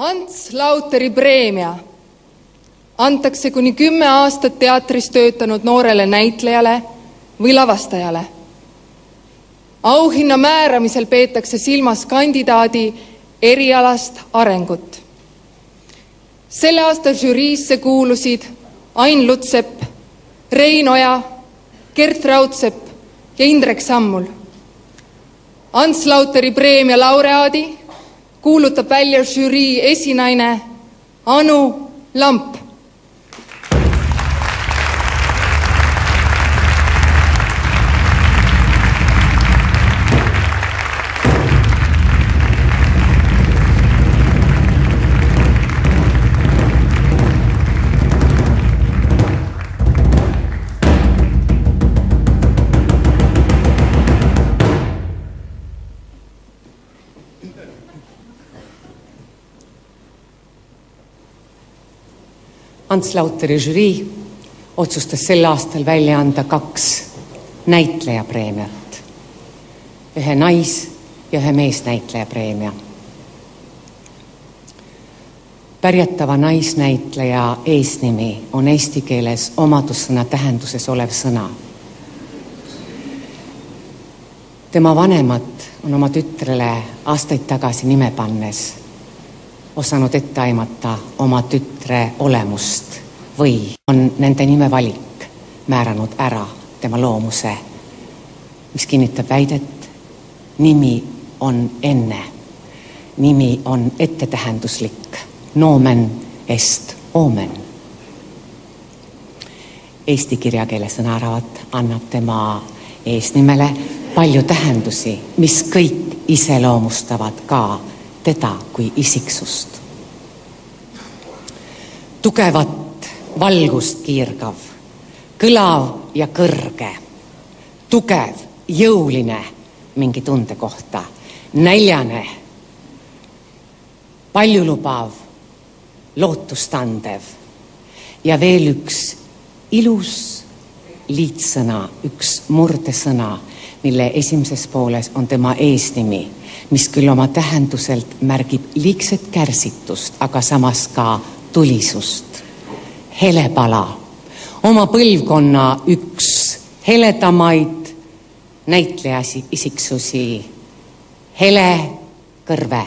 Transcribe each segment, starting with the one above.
Ants Lauteri preemia antakse kuni 10 aastat teatris töötanud noorele näitlejale või lavastajale. Auhinna määramisel peetakse silmas kandidaadi erialast arengut. Selle aasta žüriisse kuulusid Ain Lutsepp, Rein Oja, Gert Raudsepp ja Indrek Sammul. Ants Lauteri preemia laureaadi kuulutab välja žürii esinaine Anu Lamp. Ants Lauteri žürii otsustas sel aastal välja anda 2 näitlejapreemiat. Ühe nais- ja ühe meesnäitlejapreemia. Pärjatava naisnäitleja eesnimi on eesti keeles omadussõna tähenduses olev sõna. Tema vanemad on oma tütrele aastaid tagasi nime pannes osanud ette aimata oma tütre olemust või on nende nime valik määranud ära tema loomuse, mis kinnitab väidet, nimi on enne, nimi on ettetähenduslik, nomen est omen. Eesti kirjakeele sõnaravat annab tema eesnimele palju tähendusi, mis kõik iseloomustavad ka teda kui isiksust. Tugevat valgust kiirgav, kõlav ja kõrge, tugev, jõuline mingi tunde kohta, näljane, paljulubav, lootustandev ja veel üks ilus liitsõna, üks murdesõna, mille esimeses pooles on tema eesnimi, mis küll oma tähenduselt märgib liigset kärsitust, aga samas ka tulisust. Helepala, oma põlvkonna üks heledamaid näitleja isiksusi, Hele Kõrve.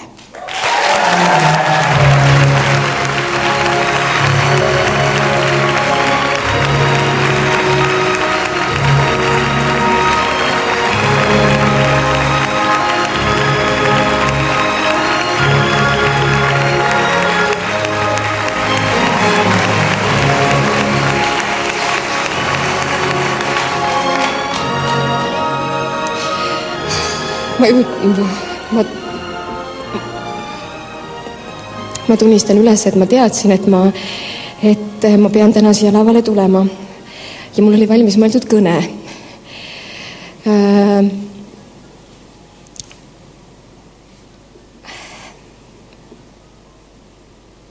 Ma tunnistan üles, et ma teadsin, et ma pean täna siia lavale tulema ja mul oli valmis mõeldud kõne.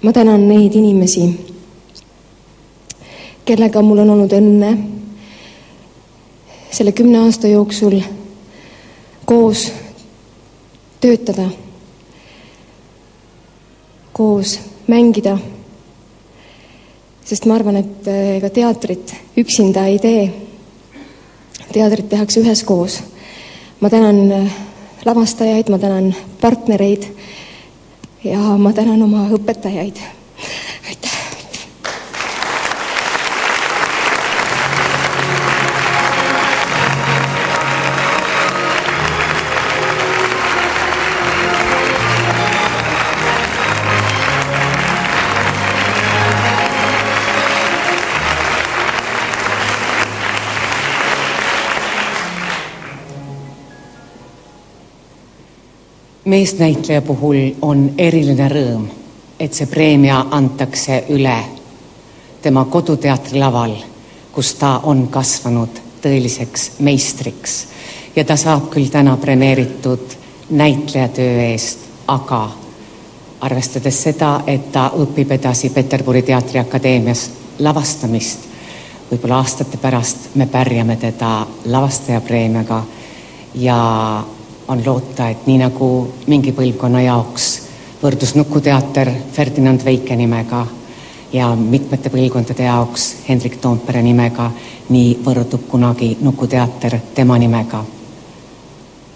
Ma tänan neid inimesi, kellega mul on olnud õnne selle 10 aasta jooksul koos töötada, koos mängida, sest ma arvan, et ega teatrit üksinda ei tee. Teatrit tehakse üheskoos. Ma tänan lavastajaid, ma tänan partnereid ja ma tänan oma õpetajaid. Aitäh! Meesnäitleja puhul on eriline rõõm, et see preemia antakse üle tema koduteatri laval, kus ta on kasvanud tõeliseks meistriks ja ta saab küll täna premeeritud näitlejatöö eest, aga arvestades seda, et ta õpib edasi Peterburi teatriakadeemias lavastamist, võib-olla aastate pärast me pärjame teda lavastajapreemiaga ja on loota, et nii nagu mingi põlvkonna jaoks võrdus Nukuteater Ferdinand Veike nimega ja mitmete põlvkondade jaoks Hendrik Toompere nimega, nii võrdub kunagi Nukuteater tema nimega.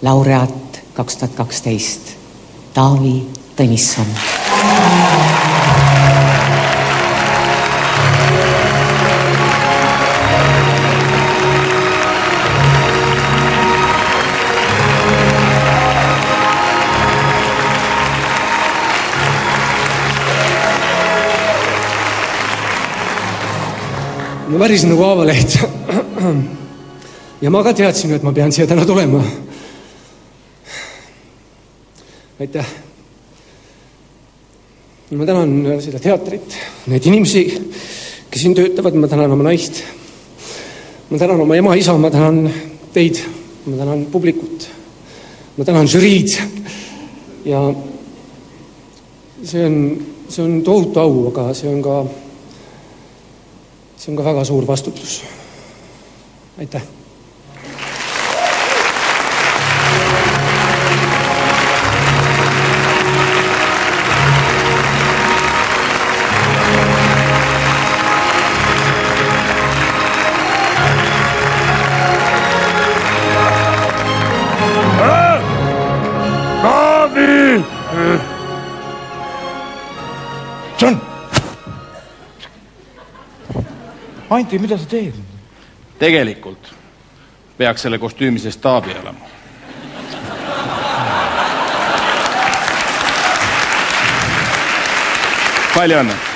Laureaat 2012, Taavi Tõnisson. Ma värisin nagu Aavaleht ja ma ka teadsin, et ma pean siia täna tulema. Aitäh. Ma tänan seda teatrit, neid inimesi, kes siin töötavad, ma tänan oma naist. Ma tänan oma ema, isa, ma tänan teid, ma tänan publikut, ma tänan žüriid. Ja see on tohutu au, aga see on ka väga suur vastutus. Aitäh. Taavi! John! Anti, mida sa teed? Tegelikult peaks selle kostüümi sees Taavi olema. Palju õnne!